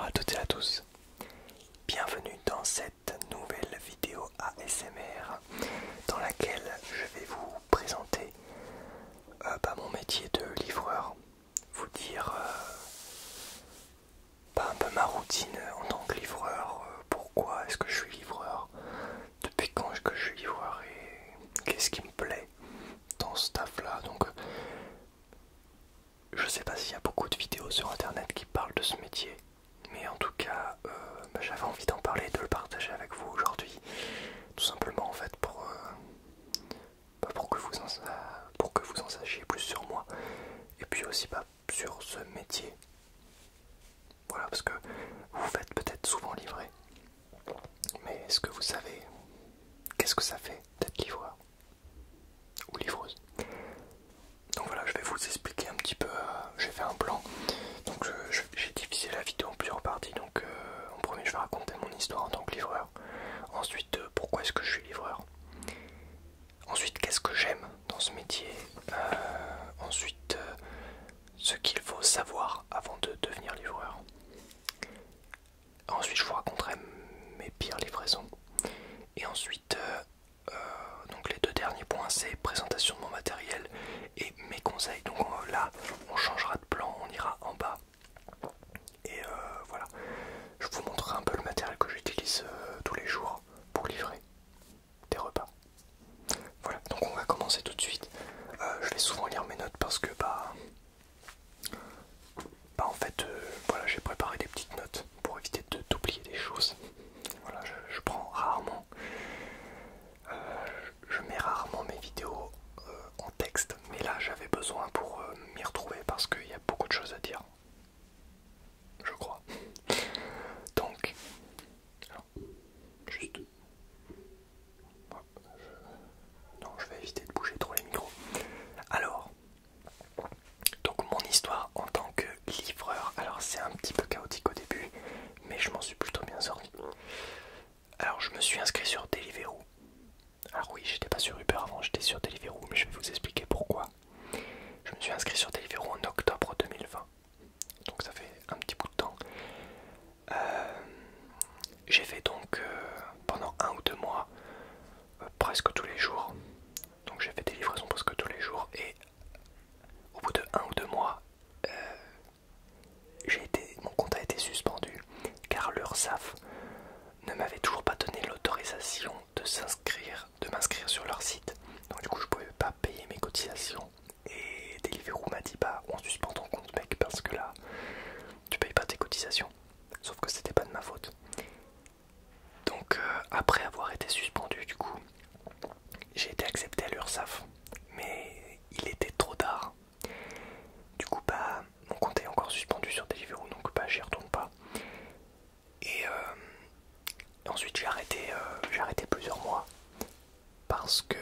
à toutes et à tous, bienvenue dans cette nouvelle vidéo ASMR dans laquelle je vais vous présenter mon métier de livreur, vous dire un peu ma routine en tant que livreur, pourquoi est-ce que je suis livreur, depuis quand est-ce que je suis livreur et qu'est-ce qui me plaît dans ce taf là. Donc je sais pas s'il y a beaucoup de vidéos sur internet qui parlent de ce métier, mais en tout cas j'avais envie d'en parler et de le partager avec vous aujourd'hui, tout simplement en fait pour que vous en sachiez plus sur moi et puis aussi sur ce métier. Voilà, parce que vous faites peut-être souvent livrer, mais est-ce que vous savez qu'est-ce que ça fait d'être livreur ou livreuse? Donc voilà, je vais vous expliquer un petit peu, j'ai fait un plan, donc j'ai divisé la vidéo en plusieurs parties. Donc en premier je vais raconter mon histoire en tant que livreur, ensuite pourquoi est-ce que je suis livreur, ensuite qu'est-ce que j'aime dans ce métier, ensuite ce qu'il faut savoir avant de devenir livreur. Ensuite je vous raconterai mes pires livraisons. Et ensuite donc les deux derniers points, c'est présentation de mon matériel et mes conseils. Donc là on changera de plan, on ira en bas. Et voilà, je vous montrerai un peu le matériel que j'utilise tous les jours pour livrer des repas. Voilà, donc on va commencer tout de suite. Je vais souvent lire mes notes parce que en fait voilà, j'ai préparé des petites notes pour éviter d'oublier des choses. Voilà, je prends rarement, je mets rarement mes vidéos en texte, mais là j'avais besoin pour m'y retrouver parce qu'il y a beaucoup de choses à dire, je crois. Donc, alors, juste, non, je vais éviter de bouger trop les micros. Alors, donc mon histoire en tant que livreur, alors c'est un petit peu chaotique au début, mais je m'en suis plutôt bien sorti. Alors je me suis inscrit sur Deliveroo. Alors oui, j'étais pas sur Uber avant, j'étais sur Deliveroo, mais je vais vous expliquer pourquoi. Je me suis inscrit sur Deliveroo en octobre 2020, donc ça fait un petit bout de temps. J'ai fait donc pendant 1 ou 2 mois, presque tous les jours. Donc j'ai fait des livraisons presque tous les jours et au bout de 1 ou 2 mois, mon compte a été suspendu car l'URSSAF ne m'avait toujours pas donné l'autorisation de m'inscrire sur leur site. Donc du coup je pouvais pas payer mes cotisations et Deliveroo m'a dit on suspend ton compte mec parce que là tu payes pas tes cotisations. Sauf que c'était pas de ma faute. Donc après avoir été suspendu, du coup j'ai été accepté à l'URSSAF, mais il était trop tard. Du coup mon compte est encore suspendu sur Deliveroo, donc j'y retourne pas. Et ensuite j'ai arrêté plusieurs mois parce que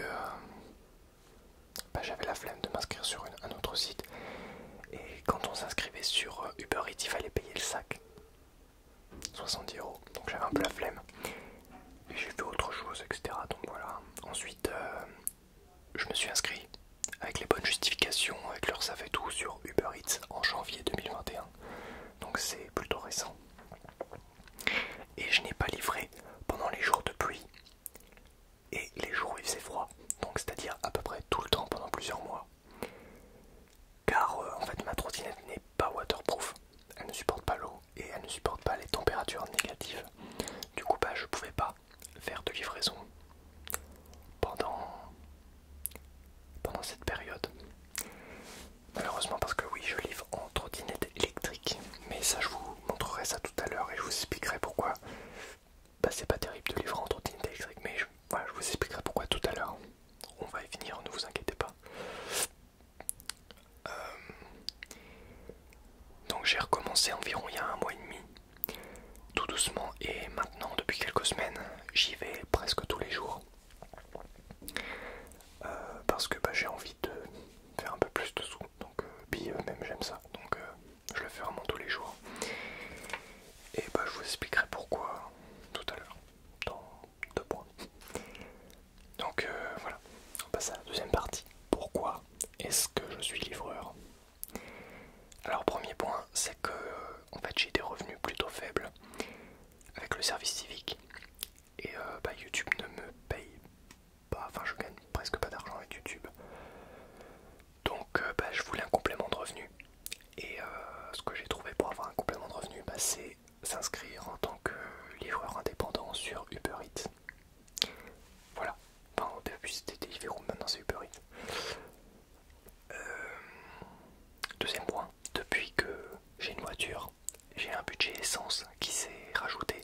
j'avais la flemme de m'inscrire sur un autre site. Et quand on s'inscrivait sur Uber Eats, il fallait payer le sac, 70 €, donc j'avais un peu la flemme. Et j'ai fait autre chose, etc. Donc voilà. Ensuite, je me suis inscrit avec les bonnes justifications, avec l'URSSAF et tout, sur Uber Eats en janvier 2021. Donc c'est plutôt récent. Et je n'ai pas livré pendant les jours de pluie et les jours où il faisait froid. Donc c'est-à-dire à peu près tout le temps pendant plusieurs mois. Car en fait ma trottinette n'est pas waterproof. Elle ne supporte pas l'eau et elle ne supporte pas les températures négatives. Du coup je pouvais pas faire de livraison pendant cette période. Malheureusement, parce que oui, je livre en trottinette électrique, mais ça je vous montrerai ça tout à l'heure et je vous expliquerai pourquoi c'est pas terrible de livrer en trottinette électrique, mais voilà, je vous expliquerai pourquoi tout à l'heure. On va y venir, ne vous inquiétez pas. Donc j'ai recommencé environ il y a 1 mois et demi, tout doucement, et maintenant depuis quelques semaines j'y vais presque tous les jours. Parce que j'ai envie de faire un peu plus de sous, donc puis même j'aime ça, donc je le fais vraiment tous les jours. Et je vous expliquerai pourquoi tout à l'heure, dans 2 points. Donc voilà, on passe à la deuxième partie. Pourquoi est-ce que je suis livreur? Alors premier point, c'est que en fait j'ai des revenus plutôt faibles avec le service civique. Et YouTube ne me paye pas, enfin je gagne presque pas d'argent avec YouTube. Donc je voulais un complément de revenu. Et ce que j'ai trouvé pour avoir un complément de revenu, c'est s'inscrire en tant que livreur indépendant sur Uber Eats. Voilà. Enfin, au début c'était Deliveroo, maintenant c'est Uber Eats. Deuxième point, depuis que j'ai une voiture, j'ai un budget essence qui s'est rajouté.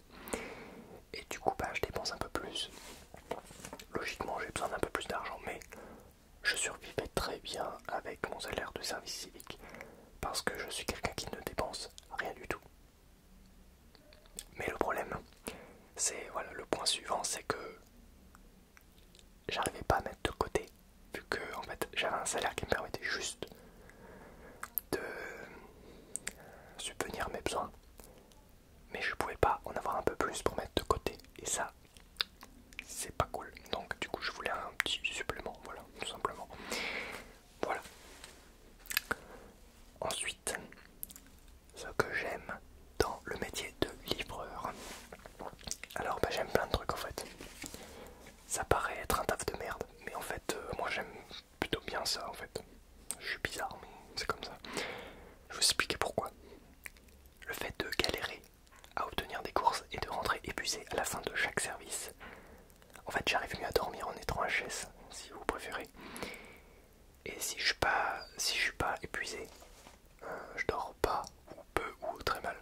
Et du coup je dépense un peu plus. Logiquement j'ai besoin d'un peu plus d'argent, mais je survivais très bien avec mon salaire de service civique. Parce que je suis quelqu'un qui ne dépense rien du tout. Mais le problème, c'est, voilà, le point suivant, c'est que j'arrivais pas à mettre de côté, vu que en fait j'avais un salaire qui me permettait juste de subvenir à mes besoins, mais je pouvais pas en avoir un peu plus pour mettre de côté, et ça c'est pas cool. Donc du coup je voulais un petit supplément, voilà, tout simplement. Voilà. Ensuite, ce que j'aime dans le métier de livreur, alors j'aime plein de trucs en fait. Ça paraît être un taf de merde, mais en fait moi j'aime plutôt bien ça en fait. Je suis bizarre, mais c'est comme ça. Je vais vous expliquer pourquoi. Le fait de galérer à obtenir des courses et de rentrer épuisé à la fin de chaque service. En fait j'arrive mieux à dormir en étant HS, si vous préférez. Et si je suis pas épuisé, je dors pas, ou peu, ou très mal.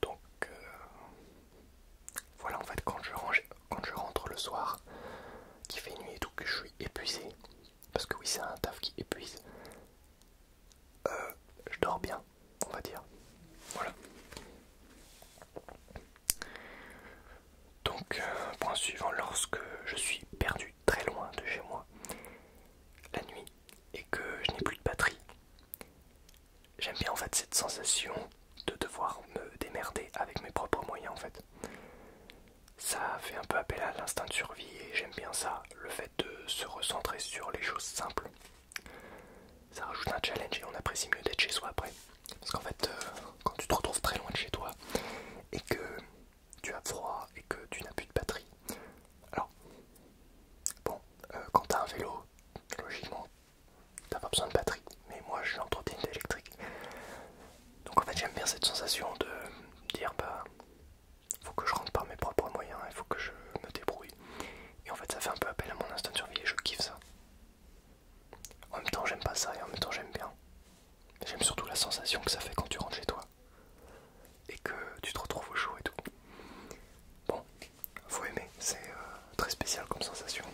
Donc voilà, en fait quand je rentre le soir, qu'il fait nuit et tout, que je suis épuisé, parce que oui c'est un taf qui épuise, je dors bien, on va dire. Voilà. Donc point suivant, lorsque je suis perdu très loin de chez moi la nuit et que je n'ai plus de batterie, j'aime bien en fait cette sensation de devoir me démerder avec mes propres moyens en fait. Ça fait un peu appel à l'instinct de survie et j'aime bien ça, le fait de se recentrer sur les choses simples. Ça rajoute un challenge et on apprécie mieux d'être chez soi après. Parce qu'en fait, quand tu te retrouves très loin de chez toi et que tu as froid et que tu n'as plus de batterie, alors, bon, quand tu as un vélo, logiquement, t'as pas besoin de batterie. Mais moi, je suis en trottinette électrique. Donc en fait, j'aime bien cette sensation de dire, faut que je rentre par mes propres moyens, il faut que je me débrouille. Et en fait, ça fait un peu appel à mon instinct de survie et je kiffe ça. En même temps, j'aime pas ça et en même temps, j'aime bien. J'aime surtout la sensation que ça fait quand tu rentres chez toi et que tu te retrouves au chaud et tout. Bon, faut aimer, c'est très spécial comme sensation.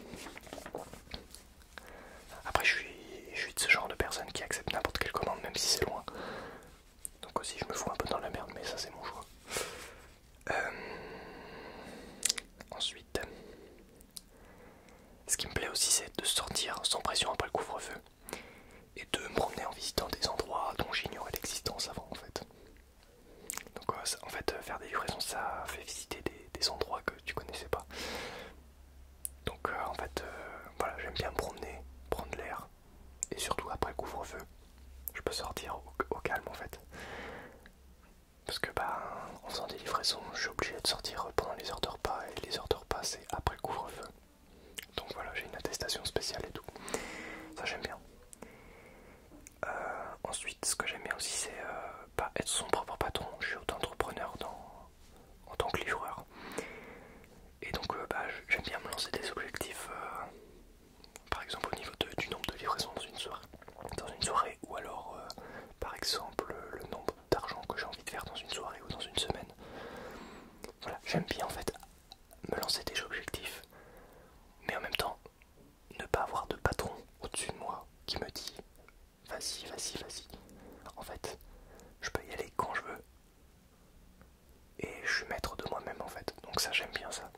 Après, je suis de ce genre de personne qui accepte n'importe quelle commande, même si c'est loin. Donc aussi, je me fous un peu dans la merde, mais ça, c'est mon choix. Ensuite, ce qui me plaît aussi, c'est de sortir sans pression après le couvre-feu et de me promener en visitant des endroits dont j'ignorais l'existence avant en fait. Donc en fait faire des livraisons ça fait visiter des endroits que tu connaissais pas. Donc en fait voilà, j'aime bien me promener, prendre l'air et surtout après le couvre-feu je peux sortir au calme en fait. Parce que en faisant des livraisons je suis obligé de sortir pendant les heures de repas et les heures de repas c'est après le couvre-feu. Donc voilà, j'ai une attestation spéciale et tout. Ça j'aime bien. Ensuite, ce que j'aime bien aussi, c'est être son propre patron. Je suis auto-entrepreneur en tant que livreur. Et donc, j'aime bien me lancer des objectifs, par exemple au niveau du nombre de livraisons dans une soirée ou alors, par exemple, le nombre d'argent que j'ai envie de faire dans une soirée ou dans une semaine. Voilà, j'aime bien en fait me lancer des objectifs, mais en même temps, ne pas avoir de patron au-dessus de moi qui me dit vas-y, vas-y, vas-y. En fait, je peux y aller quand je veux. Et je suis maître de moi-même en fait. Donc ça, j'aime bien ça.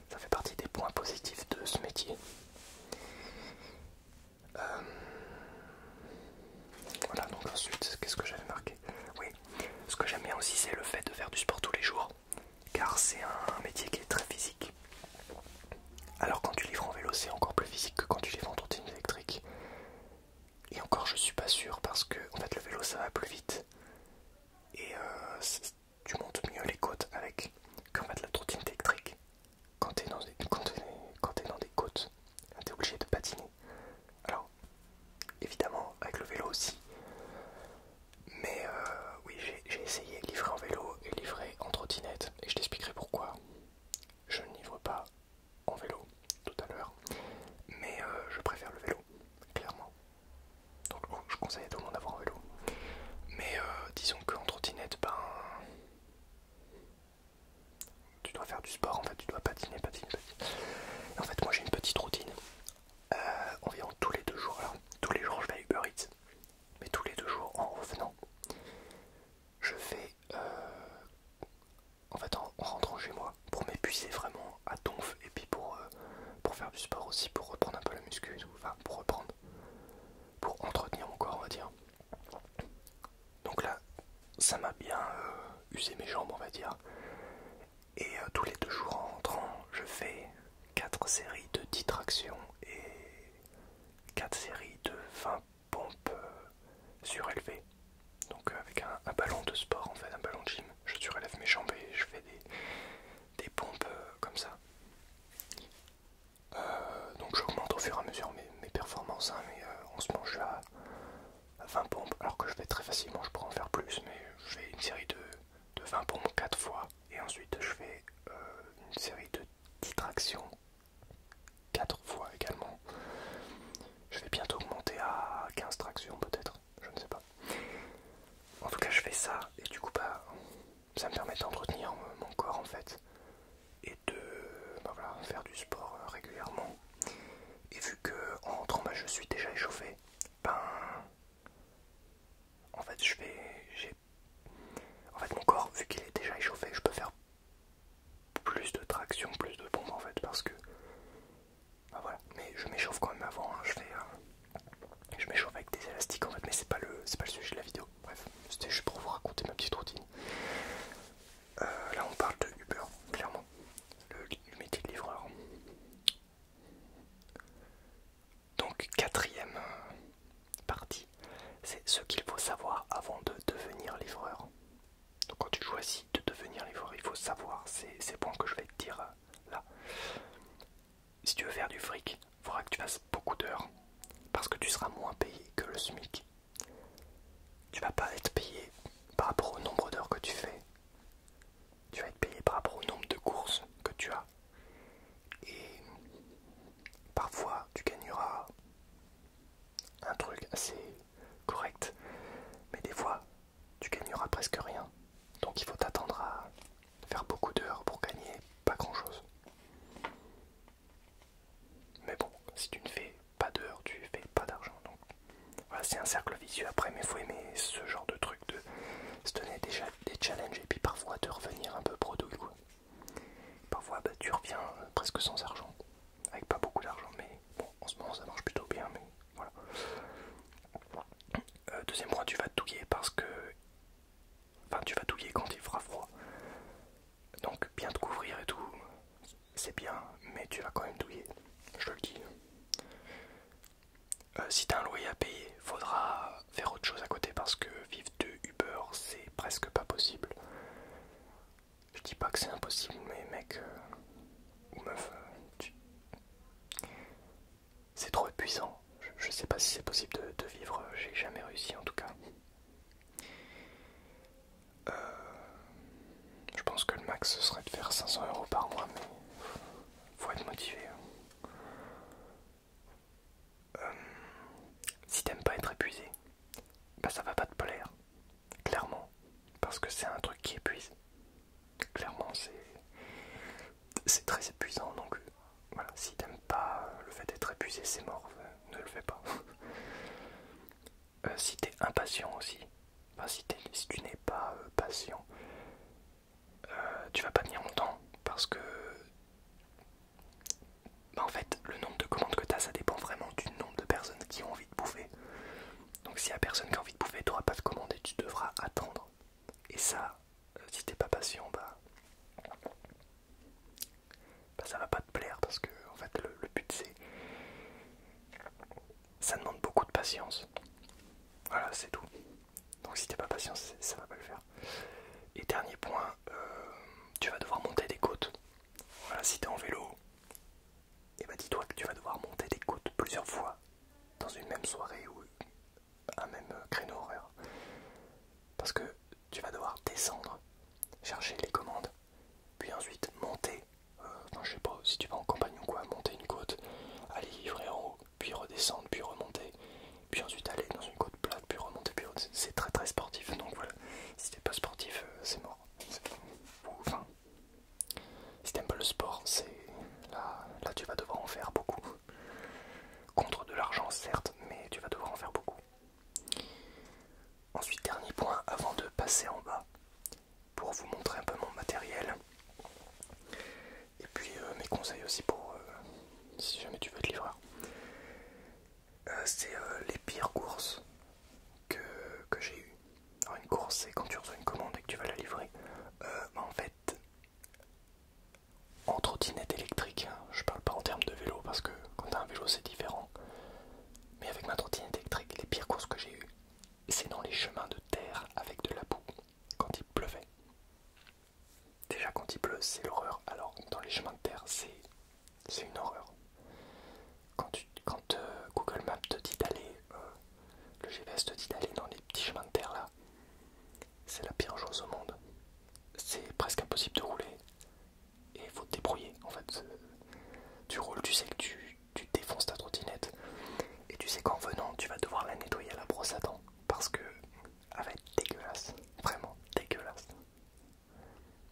Ça fait partie des points positifs de ce métier. Voilà, donc ensuite, qu'est-ce que j'avais marqué? Oui, ce que j'aime bien aussi, c'est le fait de faire du sport tous les jours. Car c'est un métier qui est très physique. Alors quand tu livres en vélo, c'est encore plus physique que quand tu livres en trottinette électrique. Et encore, je suis pas sûr parce que en fait le vélo ça va plus vite. faire du sport, en fait tu dois patiner, patiner, patiner. En fait moi j'ai une petite routine, environ tous les 2 jours, alors tous les jours je vais à Uber Eats, mais tous les 2 jours en revenant, je fais, en fait en rentrant chez moi, pour m'épuiser vraiment à donf, et puis pour faire du sport aussi, pour reprendre un peu la muscu et tout, enfin pour reprendre, pour entretenir mon corps on va dire. Donc là, ça m'a bien usé mes jambes on va dire. Et tous les 2 jours en rentrant, je fais 4 séries de 10 tractions et 4 séries de 20 pompes surélevées. Donc avec un ballon de sport en fait, un ballon de gym, je surélève mes jambes et je fais des pompes comme ça. Donc j'augmente au fur et à mesure mes performances, hein, mais en ce moment je suis à 20 pompes, alors que je vais très facilement, je pourrais en faire plus, mais je fais une série de 20 pompes 4 fois, et ensuite je fais une série de 10 tractions 4 fois également. Je vais bientôt monter à 15 tractions peut-être, je ne sais pas. En tout cas je fais ça, et du coup bah, ça me permet d'entretenir mon corps en fait, et de bah, voilà, faire du sport régulièrement. Et vu que en rentrant bah, je suis déjà échauffé, ben en fait en fait mon corps vu qu'il est déjà échauffé, je peux faire plus de traction, plus de pompes en fait, parce que bah voilà, mais je m'échauffe quand même avant, hein. Je m'échauffe avec des élastiques en fait, mais c'est pas le sujet de la vidéo. Bref, c'était juste pour vous raconter ma petite routine. Là on parle de Uber, clairement, le métier de livreur. Donc quatrième partie, c'est ce qu'il faut savoir avant de devenir livreur. Donc quand tu choisis de devenir livreur, il faut savoir ces points que je vais te dire là. Si tu veux faire du fric, il faudra que tu fasses beaucoup d'heures, parce que tu seras moins payé que le SMIC. Tu vas pas être payé par rapport au nombre d'heures que tu fais. Tu vas être payé par rapport au nombre de courses que tu as. Et parfois tu gagneras un truc assez correct, mais des fois tu gagneras presque rien. Donc il faut t'attendre à faire beaucoup d'heures pour gagner pas grand chose. Mais bon, si tu ne fais pas d'heures, tu fais pas d'argent. Donc voilà, c'est un cercle vicieux après, mais il faut aimer ce genre de truc, de se donner déjà des challenges et puis parfois de revenir un peu bredouille quoi. Parfois bah, tu reviens presque sans argent, avec pas beaucoup d'argent, mais bon, en ce moment ça marche plutôt bien, mais voilà. Deuxième point, tu vas te douiller parce que... Enfin, tu vas douiller quand il fera froid. Donc bien te couvrir et tout, c'est bien, mais tu vas quand même douiller, je te le dis. Si t'as un loyer à payer, faudra faire autre chose à côté parce que vivre de Uber, c'est presque pas possible. Je dis pas que c'est impossible, mais mec ou meuf, c'est trop épuisant. Je sais pas si c'est possible de vivre, j'ai jamais réussi en tout cas. Je pense que le max ce serait de faire 500 € par mois, mais faut être motivé. Si t'aimes pas être épuisé, bah ça va pas te plaire, clairement, parce que c'est un truc qui épuise. Clairement, c'est très épuisant, donc voilà, si t'aimes pas le fait d'être épuisé, c'est mort, ne le fais pas. Si t'es impatient aussi, enfin, si tu n'es pas patient, tu vas pas tenir longtemps, parce que bah, en fait, le nombre de commandes que t'as, ça dépend vraiment du nombre de personnes qui ont envie de bouffer. Donc s'il y a personne qui a envie de bouffer, t'auras pas de commande et tu devras attendre. Et ça, si t'es pas patient, bah ça va pas te plaire parce que en fait le but c'est... Ça demande beaucoup de patience. Voilà, c'est tout. Donc si t'es pas patient, ça va pas le faire. Et dernier point, tu vas devoir monter des côtes. Voilà, si t'es en vélo, et bah dis-toi que tu vas devoir monter des côtes plusieurs fois dans une même soirée ou un même créneau horaire. Parce que tu vas devoir descendre, chercher les commandes, puis ensuite monter. Enfin, je sais pas, si tu vas en campagne ou quoi, monter une côte, aller livrer en haut, puis redescendre, puis remonter, puis ensuite aller dans une côte plate, puis remonter, puis c'est très très sportif. Donc voilà, si t'es pas sportif, c'est mort. Enfin, pour vous montrer un peu mon matériel. Et puis mes conseils aussi pour si jamais tu veux être livreur. C'est les pires courses que j'ai eues. Alors une course c'est quand tu reçois une commande et que tu vas la livrer. En fait, en trottinette électrique, hein, je parle pas en termes de vélo parce que quand t'as un vélo c'est différent. Mais avec ma trottinette électrique, les pires courses que j'ai eues, c'est dans les chemins de terre avec de la boue quand il pleuvait. Déjà quand il pleut c'est l'horreur, alors dans les chemins de terre c'est une horreur. Quand Google Maps te dit d'aller, le GPS te dit d'aller dans les petits chemins de terre là, c'est la pire chose au monde. C'est presque impossible de rouler et il faut te débrouiller. En fait, tu roules, tu sais que tu défonces ta trottinette et tu sais qu'en venant tu vas devoir la nettoyer à la brosse à dents parce que elle va être dégueulasse, vraiment dégueulasse.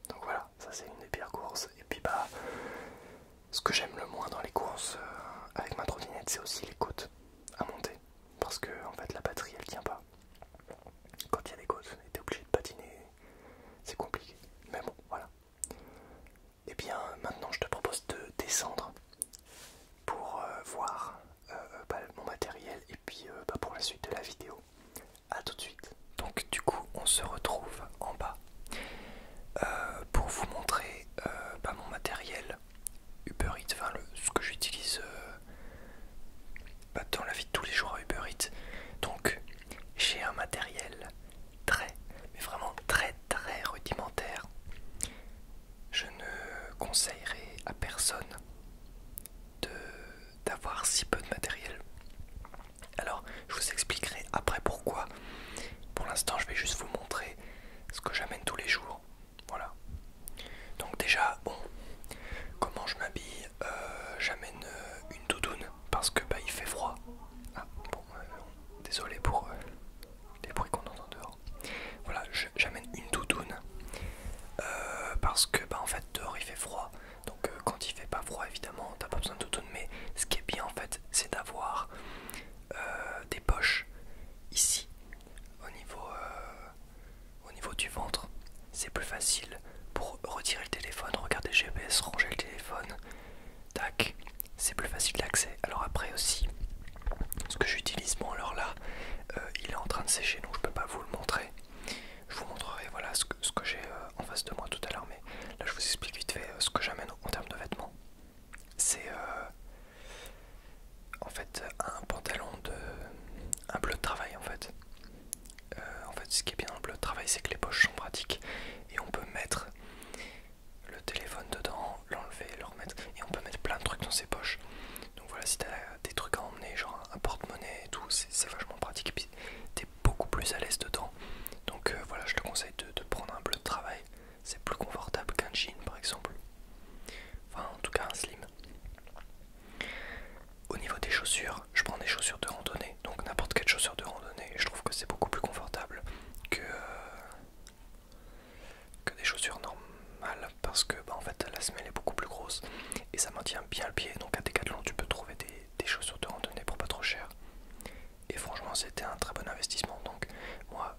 Donc voilà, ça c'est une des pires courses. Et puis bah, ce que j'aime le moins dans les courses avec ma trottinette, c'est aussi les côtes à monter. Parce que en fait la batterie elle tient pas. Quand il y a des côtes et t'es obligé de patiner, c'est compliqué. Mais bon, voilà. Et bien maintenant je te propose de descendre pour voir mon matériel et puis pour la suite de la vidéo. A tout de suite. Donc du coup on se retrouve en bas pour vous montrer mon matériel Uber Eats, enfin ce que j'utilise dans la vie de tous les jours à Uber Eats. Donc j'ai un matériel mais vraiment très rudimentaire. Je ne conseillerais à personne d'avoir si peu de matériel. Alors je vous expliquerai après pourquoi. Pour l'instant je vais juste vous montrer ce que j'amène tous les jours. Voilà. Donc déjà, bon, comment je m'habille, j'amène une doudoune parce que il fait froid. Ah, bon, désolé pour les bruits qu'on entend dehors. Voilà, j'amène une doudoune parce que en fait dehors il fait froid. Donc quand il fait pas froid évidemment t'as pas besoin de doudoune, mais ce qui est bien en fait c'est d'avoir des poches ici au niveau du ventre. C'est plus facile pour retirer le téléphone, regarder le GPS, ranger le téléphone. Tac, c'est plus facile d'accès. Alors après aussi, ce que j'utilise, bon alors là, il est en train de sécher donc je peux pas vous le montrer. Je vous montrerai voilà ce que j'ai en face de moi tout à l'heure, mais là je vous explique vite fait ce que j'amène en termes de vêtements. C'est en fait un bleu de travail en fait. En fait ce qui est bien dans le bleu de travail c'est que les poches sont pratiques et on peut mettre le téléphone dedans, l'enlever, le remettre, et on peut mettre plein de trucs dans ses poches. Donc voilà, si t'as des trucs à emmener, genre un porte-monnaie et tout, c'est vachement pratique et puis t'es beaucoup plus à l'aise dedans. Donc voilà, je te conseille de prendre un bleu de travail, c'est plus confortable qu'un jean par exemple. Enfin en tout cas un slim. Au niveau des chaussures, je prends des chaussures de randonnée, donc n'importe quelle chaussure de randonnée, je trouve que c'est beaucoup plus confortable que des chaussures normales parce que en fait la semelle est beaucoup plus grosse et ça maintient bien le pied. Donc à Decathlon tu peux trouver des chaussures de randonnée pour pas trop cher et franchement c'était un très bon investissement. Donc moi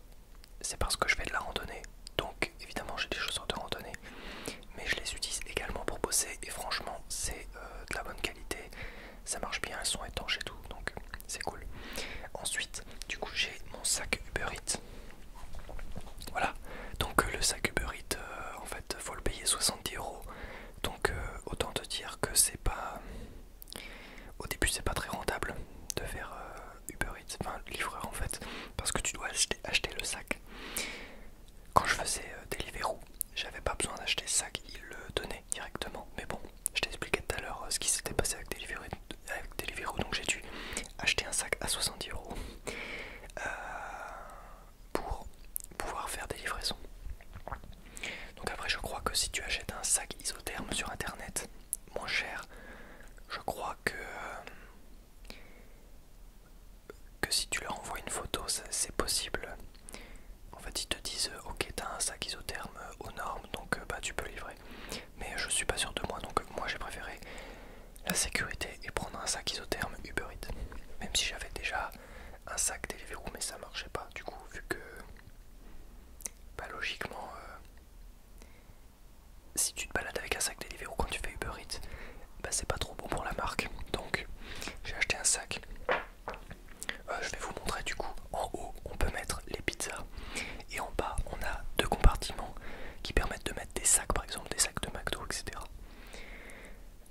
c'est parce que je fais de la randonnée, donc évidemment j'ai des chaussures de randonnée, mais je les utilise également pour bosser et franchement c'est de la bonne qualité, ça marche bien, elles sont étanches et tout, donc c'est cool. Ensuite du coup j'ai mon sac Uber Eats. Voilà, donc le sac Uber Eats, en fait, faut le payer 70 €. Donc autant te dire que c'est pas... Au début c'est pas très rentable de faire Uber Eats, enfin livreur en fait, parce que tu dois acheter le sac. Quand je faisais Deliveroo, j'avais pas besoin d'acheter le sac, ils le donnaient directement. Mais bon, je t'expliquais tout à l'heure ce qui s'était passé avec Deliveroo, donc j'ai dû acheter un sac à 70 € pour pouvoir faire des livraisons. Donc après je crois que si tu achètes un sac isotherme sur internet moins cher, je crois que si tu leur envoies une photo c'est possible. En fait ils te disent ok t'as un sac isotherme aux normes donc tu peux livrer. Mais je suis pas sûr de moi, donc moi j'ai préféré la sécurité et prendre un sac isotherme Uber Eats. Même si j'avais déjà un sac Deliveroo mais ça marchait pas du coup vu que logiquement sacs par exemple, des sacs de McDo, etc.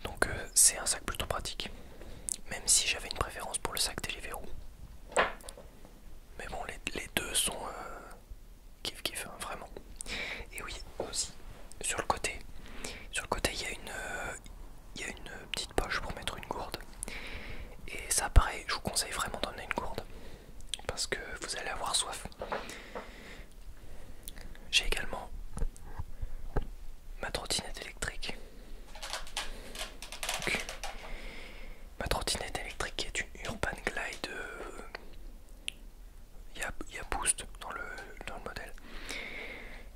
Donc c'est un sac plutôt pratique, même si j'avais une préférence pour le sac Deliveroo. Mais bon, les deux sont kiff kiff, hein, vraiment. Et oui, aussi, sur le côté il y a une petite poche pour mettre une gourde. Et ça pareil, je vous conseille vraiment d'emmener une gourde, parce que vous allez avoir soif. J'ai également ma trottinette électrique. Donc, ma trottinette électrique est une Urban Glide. Il y a Boost dans le modèle.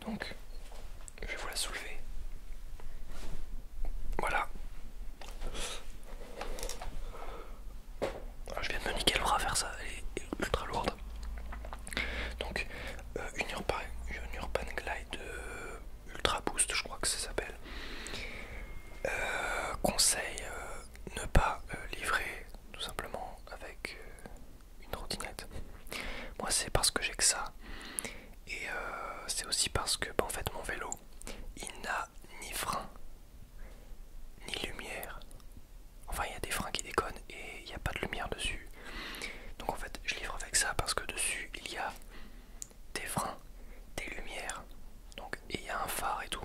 Donc, je vais vous la soulever. Voilà. Je viens de me niquer le bras à faire ça, elle est ultra lourde. Donc, une Urban Glide Ultra Boost, je crois que ça s'appelle. Conseil, ne pas livrer tout simplement avec une trottinette. Moi c'est parce que j'ai que ça. Et c'est aussi parce que en fait mon vélo il n'a ni frein ni lumière. Enfin il y a des freins qui déconnent et il n'y a pas de lumière dessus. Donc en fait je livre avec ça parce que dessus il y a des freins, des lumières, donc, et il y a un phare et tout.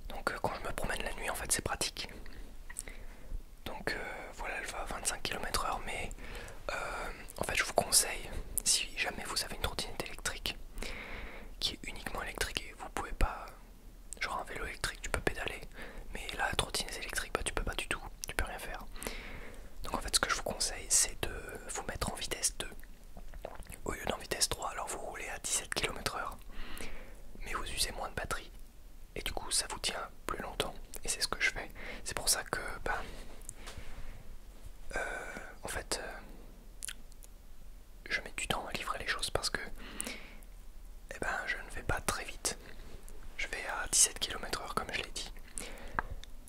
Donc quand je me promène la nuit en fait c'est pratique. Donc voilà, elle va à 25 km/h, mais en fait je vous conseille, si jamais vous avez une trottinette électrique qui est uniquement électrique et vous pouvez pas, genre un vélo électrique tu peux pédaler, mais là la trottinette électrique bah tu peux pas du tout, tu peux rien faire. Donc en fait ce que je vous conseille c'est de vous mettre en vitesse 2 au lieu d'en vitesse 3. Alors vous roulez à 17 km/h mais vous usez moins de batterie et du coup ça vous tient plus longtemps, et c'est ce que je fais. C'est pour ça que en fait je mets du temps à livrer les choses, parce que je ne vais pas très vite. Je vais à 17 km/h comme je l'ai dit.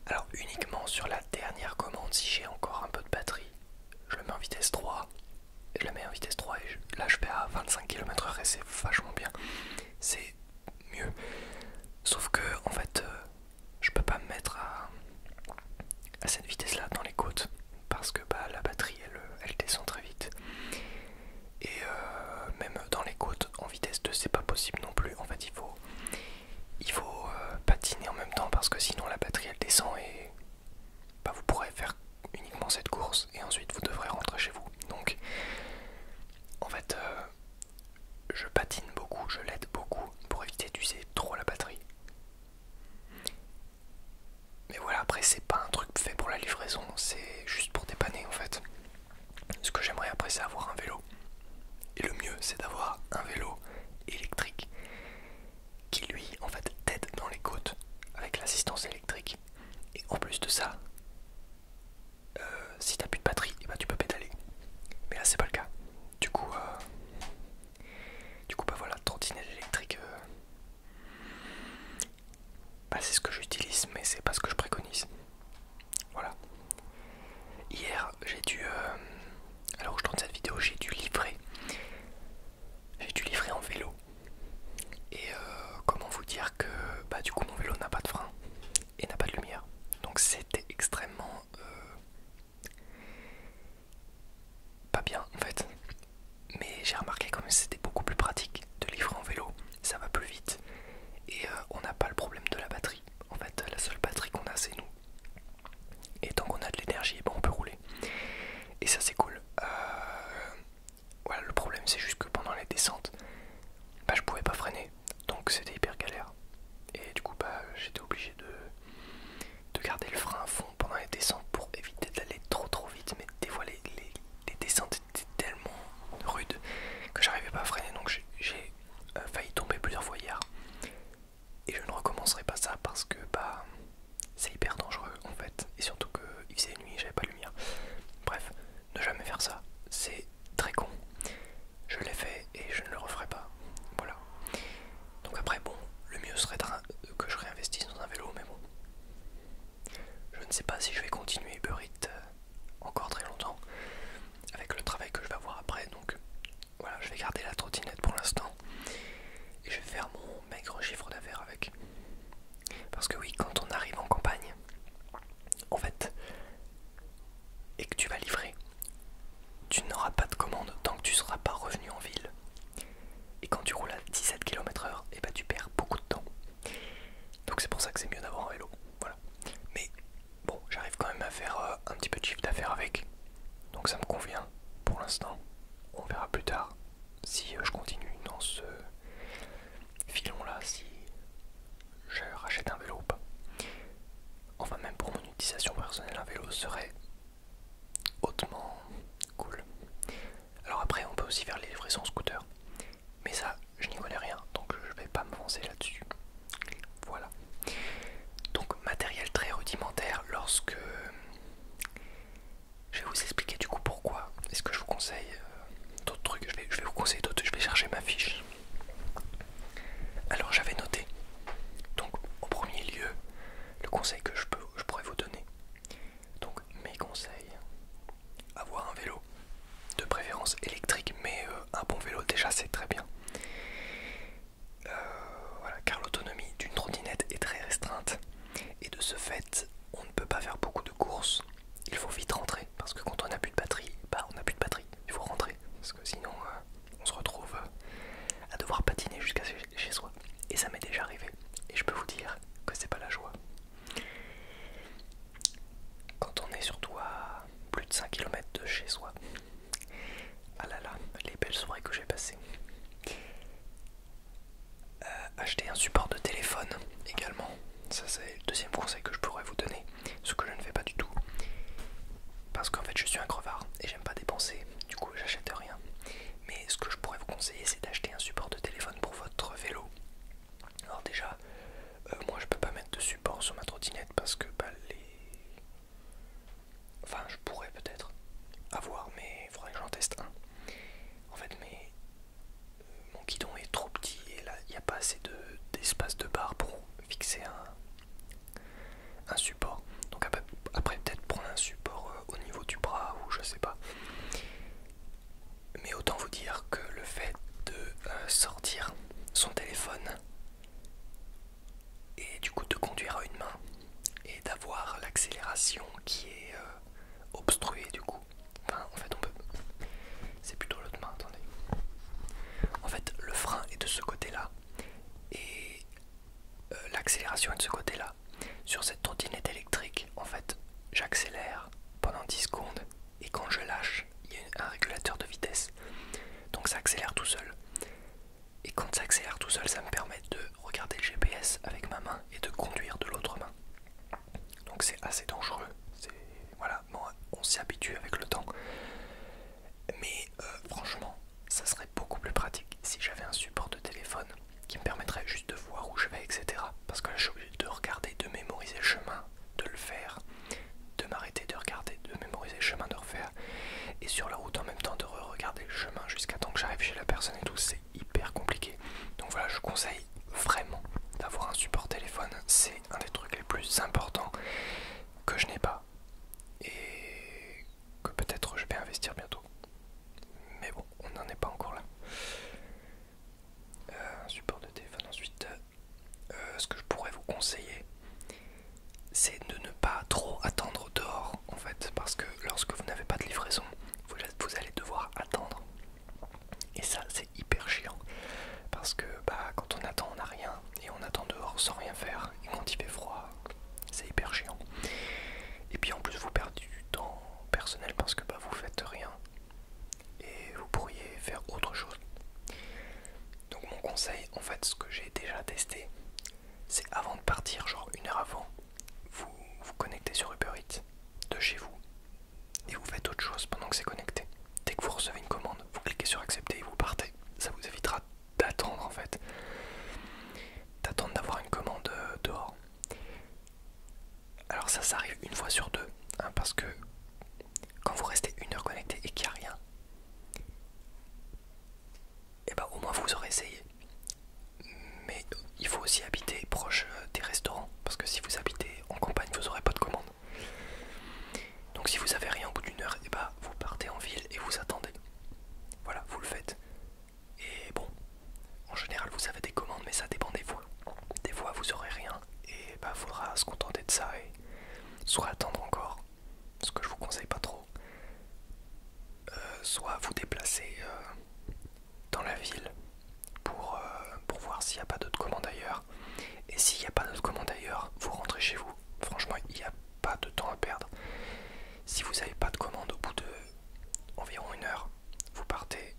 Alors uniquement sur la dernière commande, si j'ai encore un peu de batterie, je le mets en vitesse 3. Je la mets en vitesse 3 et là je vais à 25 km/h et c'est vachement bien. C'est mieux. Sauf que en fait je peux pas me mettre à cette vitesse là dans les côtes, parce que la batterie elle descend très vite. Et même dans les côtes en vitesse 2 c'est pas possible non plus. En fait il faut patiner en même temps, parce que sinon la batterie elle descend et vous pourrez faire uniquement cette course et ensuite vous devrez rentrer chez vous. Donc en fait je patine beaucoup, je l'aide beaucoup pour éviter d'user trop la batterie. Mais voilà, après c'est pas un truc fait pour la livraison, c'est juste pour dépanner en fait. Ce que j'aimerais après c'est avoir un vélo. Et le mieux c'est d'avoir un vélo électrique qui lui en fait t'aide dans les côtes avec l'assistance électrique. Et en plus de ça, si t'as plus de batterie, tu peux pédaler. Mais là c'est pas le cas. Du coup voilà, trottinette électrique, c'est ce que j'utilise, mais c'est pas ce que je préconise. Voilà. Hier j'ai dû, alors où je tourne cette vidéo, j'ai dû livrer en vélo. Et comment vous dire que du coup mon vélo n'a pas de frein et n'a pas de lumière. Donc c'était extrêmement pas bien en fait. Mais j'ai remarqué quand même que c'était beaucoup plus pratique de livrer en vélo. Ça va plus vite et on n'a pas le problème de la batterie. En fait la seule batterie qu'on a c'est nous. Et tant qu'on a de l'énergie, on peut rouler. Et ça c'est cool. Voilà, le problème c'est juste que pendant les descentes, je pouvais pas freiner. Donc c'était hyper galère. Et du coup j'étais obligé de garder le frein à fond pendant les descentes vélo serait hautement cool. Alors après on peut aussi faire les livraisons scooter, mais ça je n'y connais rien donc je vais pas me lancer là-dessus. Voilà. Donc matériel très rudimentaire. Lorsque je vais vous expliquer du coup pourquoi est-ce que je vous conseille d'autres trucs. Je vais vous conseiller d'autres. Je vais chercher ma fiche. Alors j'avais noté. Donc en premier lieu, le conseil que je pourrais vous donner. Donc mes conseils: avoir un vélo, de préférence électrique, mais un bon vélo déjà c'est très bien. Voilà, car l'autonomie d'une trottinette est très restreinte et de ce fait on ne peut pas faire beaucoup de courses. Il faut vite rentrer parce que quand on n'a plus de batterie, bah on n'a plus de batterie, il faut rentrer parce que sinon on se retrouve à devoir patiner jusqu'à chez soi. Et ça m'est déjà arrivé et je peux vous dire que c'est pas la joie. Quand on est surtout à plus de 5 km de chez soi. Ah là là, les belles soirées que j'ai passées. Acheter un support de téléphone également. Ça c'est le deuxième conseil que je pourrais vous donner. Ce que je ne fais pas du tout. Parce qu'en fait je suis un crevard et j'aime pas dépenser. Du coup j'achète rien. Mais ce que je pourrais vous conseiller c'est d'acheter un support de téléphone pour votre vélo. Alors déjà, moi je peux pas mettre de support sur ma trottinette parce que bah, enfin je pourrais peut-être avoir, mais il faudrait que j'en teste un. En fait mon guidon est trop petit et là il n'y a pas assez d'espace de barre pour fixer un support. Donc après peut-être prendre un support au niveau du bras ou je sais pas. Mais autant vous dire que le fait de sortir son téléphone et du coup de conduire à une main et d'avoir l'accélération qui est obstruée du coup. Enfin en fait on peut... C'est plutôt l'autre main, attendez. En fait le frein est de ce côté là et l'accélération est de ce côté là. Sur cette trottinette électrique en fait j'accélère pendant 10 secondes et quand je lâche il y a un régulateur de vitesse. Donc ça accélère tout seul. Et quand ça accélère tout seul ça me permet de regarder le GPS avec ma main et de conduire de l'autre main. Donc c'est assez dangereux. Voilà, bon, on s'y habitue avec le temps. Mais franchement, ça serait beaucoup plus pratique si j'avais un support de téléphone qui me permettrait juste de voir où je vais, etc. Parce que là, je suis obligé de regarder, de mémoriser le chemin, de le faire, de m'arrêter, de regarder, de mémoriser le chemin, de refaire. Et sur la route en même temps, de regarder le chemin jusqu'à temps que j'arrive chez la personne et tout. C'est hyper compliqué. Donc voilà, je conseille vraiment d'avoir un support téléphone. C'est un des trucs les plus importants que je n'ai pas. Et que peut-être je vais investir bientôt. Mais bon, on n'en est pas encore là. Un support de téléphone ensuite. Ce que je pourrais vous conseiller, c'est de ne pas trop attendre dehors en fait. Parce que lorsque vous n'avez pas de livraison, vous allez devoir attendre. Et ça c'est hyper chiant. Parce que bah, quand on attend on n'a rien. Et on attend dehors sans rien faire. Et quand il fait froid, c'est hyper chiant. Et puis en plus vous perdez du temps personnel parce que bah, vous faites rien. Et vous pourriez faire autre chose. Donc mon conseil, en fait ce que j'ai déjà testé, c'est avant de partir, genre une heure avant, vous vous connectez sur Uber Eats de chez vous et vous faites autre chose pendant que c'est connecté. Dès que vous recevez une commande, vous cliquez sur accepter et vous partez. Ça vous évitera d'attendre en fait. D'attendre d'avoir une commande dehors. Alors ça arrive une fois sur deux, hein, parce que quand vous restez une heure connecté et qu'il n'y a rien, et bah au moins vous aurez essayé. Mais il faut aussi habiter proche des restaurants, parce que si vous habitez en campagne, vous n'aurez pas de commande. Donc si vous avez rien au bout d'une heure, et bah vous partez en ville et vous attendez. Voilà, vous le faites. Et bon, en général vous avez des commandes, mais ça dépend des fois. Des fois vous aurez rien, et bah faudra se contenter de ça et soit attendre encore, ce que je vous conseille pas trop, soit vous déplacer dans la ville pour voir s'il n'y a pas d'autres commandes ailleurs. Et s'il n'y a pas d'autres commandes ailleurs, vous rentrez chez vous. Franchement, il n'y a pas de temps à perdre. Si vous n'avez pas de commande au bout de environ une heure, vous partez.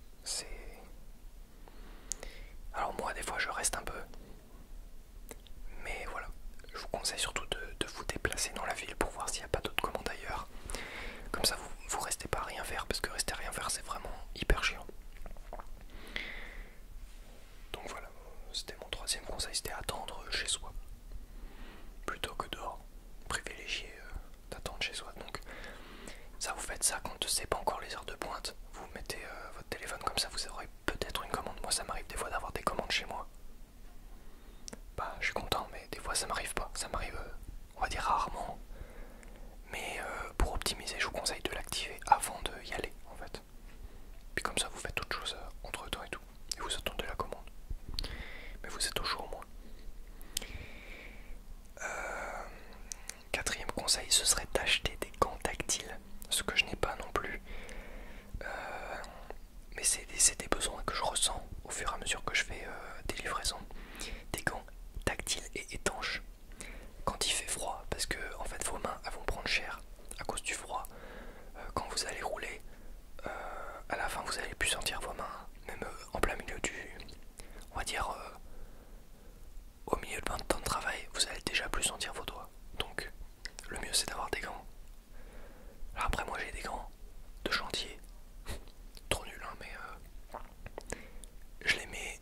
Alors moi, des fois, je reste un peu. Mais voilà, je vous conseille surtout de vous déplacer dans la ville pour voir s'il n'y a pas d'autres commandes ailleurs. chez soi plutôt que dehors. Privilégier d'attendre chez soi. Donc ça, vous faites ça quand c'est pas encore les heures de pointe. Vous mettez votre téléphone comme ça, vous aurez peut-être une commande. Moi ça m'arrive des fois d'avoir des commandes chez moi. Bah je suis content, mais des fois ça m'arrive pas. Ça m'arrive on va dire rarement. Mais pour optimiser, je vous conseille de l'activer avant de y aller en fait. Puis comme ça vous faites autre chose entre temps et tout. Et vous attendez la commande. Mais vous êtes au chaud au moins. Quatrième conseil, ce serait d'acheter des gants tactiles. Ce que je n'ai pas non plus. Mais c'est des besoins que je ressens au fur et à mesure que je fais des livraisons. Des gants tactiles et étanches. Quand il fait froid, parce que en fait vos mains elles vont prendre cher à cause du froid. Quand vous allez rouler, à la fin vous allez plus sentir vos mains, même en plein milieu du, on va dire au milieu de votre temps de travail, vous allez déjà plus sentir vos doigts. Donc le mieux c'est d'avoir des gants. Alors après moi j'ai des gants de chantier, trop nul hein, mais je les mets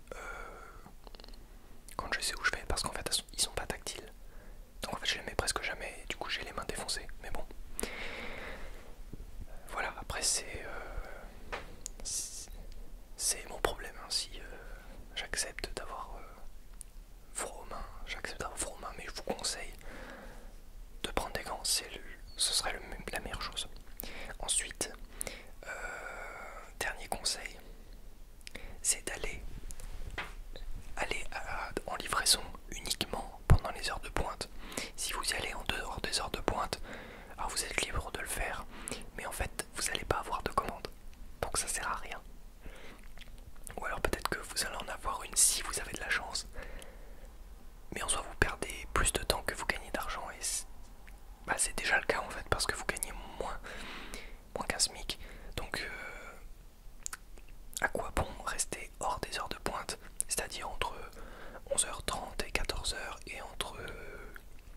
quand je sais où je vais, parce qu'en fait ils sont pas tactiles. Donc en fait je les mets presque jamais, et du coup j'ai les mains défoncées, mais bon. Voilà, après c'est mon problème hein, si j'accepte d'avoir froid aux mains, mais je vous conseille de prendre des gants, ce serait la meilleure chose. Ensuite, dernier conseil, c'est d'aller en livraison uniquement pendant les heures de pointe. Si vous y allez en dehors des heures de pointe, alors vous êtes libre de le faire, mais en fait vous n'allez pas avoir de commande, donc ça sert à rien. Ou alors peut-être que vous allez en avoir une si vous avez de la chance, mais en soi vous perdez plus de temps que vous gagnez d'argent, et c'est déjà le cas en fait, parce que vous gagnez moins qu'un SMIC. Donc à quoi bon rester hors des heures de pointe, c'est-à-dire entre 11h30 et 14h, et entre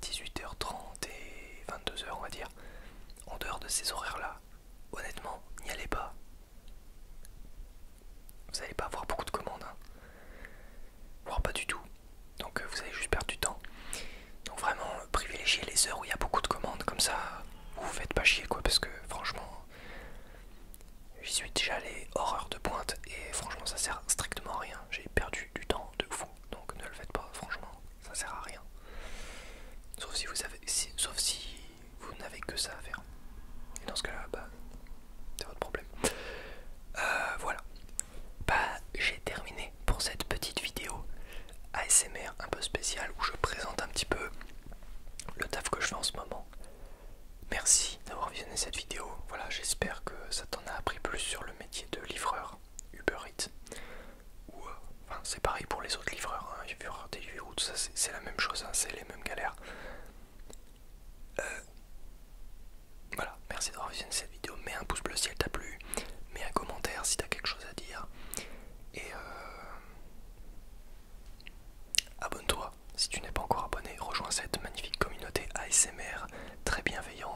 18h30 et 22h on va dire. En dehors de ces horaires là, honnêtement, n'y allez pas. Vous n'allez pas avoir beaucoup de commandes hein. Voire pas du tout. Donc vous allez juste perdre du temps. Donc vraiment privilégiez les heures où il y a beaucoup de commandes, comme ça vous vous faites pas chier quoi, parce que franchement j'y suis déjà allé hors heure de pointe et franchement ça sert strictement à rien. J'ai perdu du temps de fou, donc ne le faites pas, franchement ça sert à rien. Sauf si vous n'avez que ça à faire. Et dans ce cas là, c'est votre problème. Voilà. J'ai terminé pour cette petite vidéo ASMR un peu spéciale où je présente un petit peu le taf que je fais en ce moment. Merci d'avoir visionné cette vidéo. Voilà, j'espère que ça t'en a appris plus sur le métier de livreur Uber Eats. Ou c'est pareil pour les autres livreurs, hein, livreurs Deliveroo, tout ça, c'est la même chose, hein, c'est les mêmes galères. Voilà, merci d'avoir visionné cette vidéo. Mets un pouce bleu si elle t'a plu, mets un commentaire si t'as quelque chose à dire, et abonne-toi si tu n'es pas encore abonné. Rejoins cette magnifique communauté ASMR très bienveillante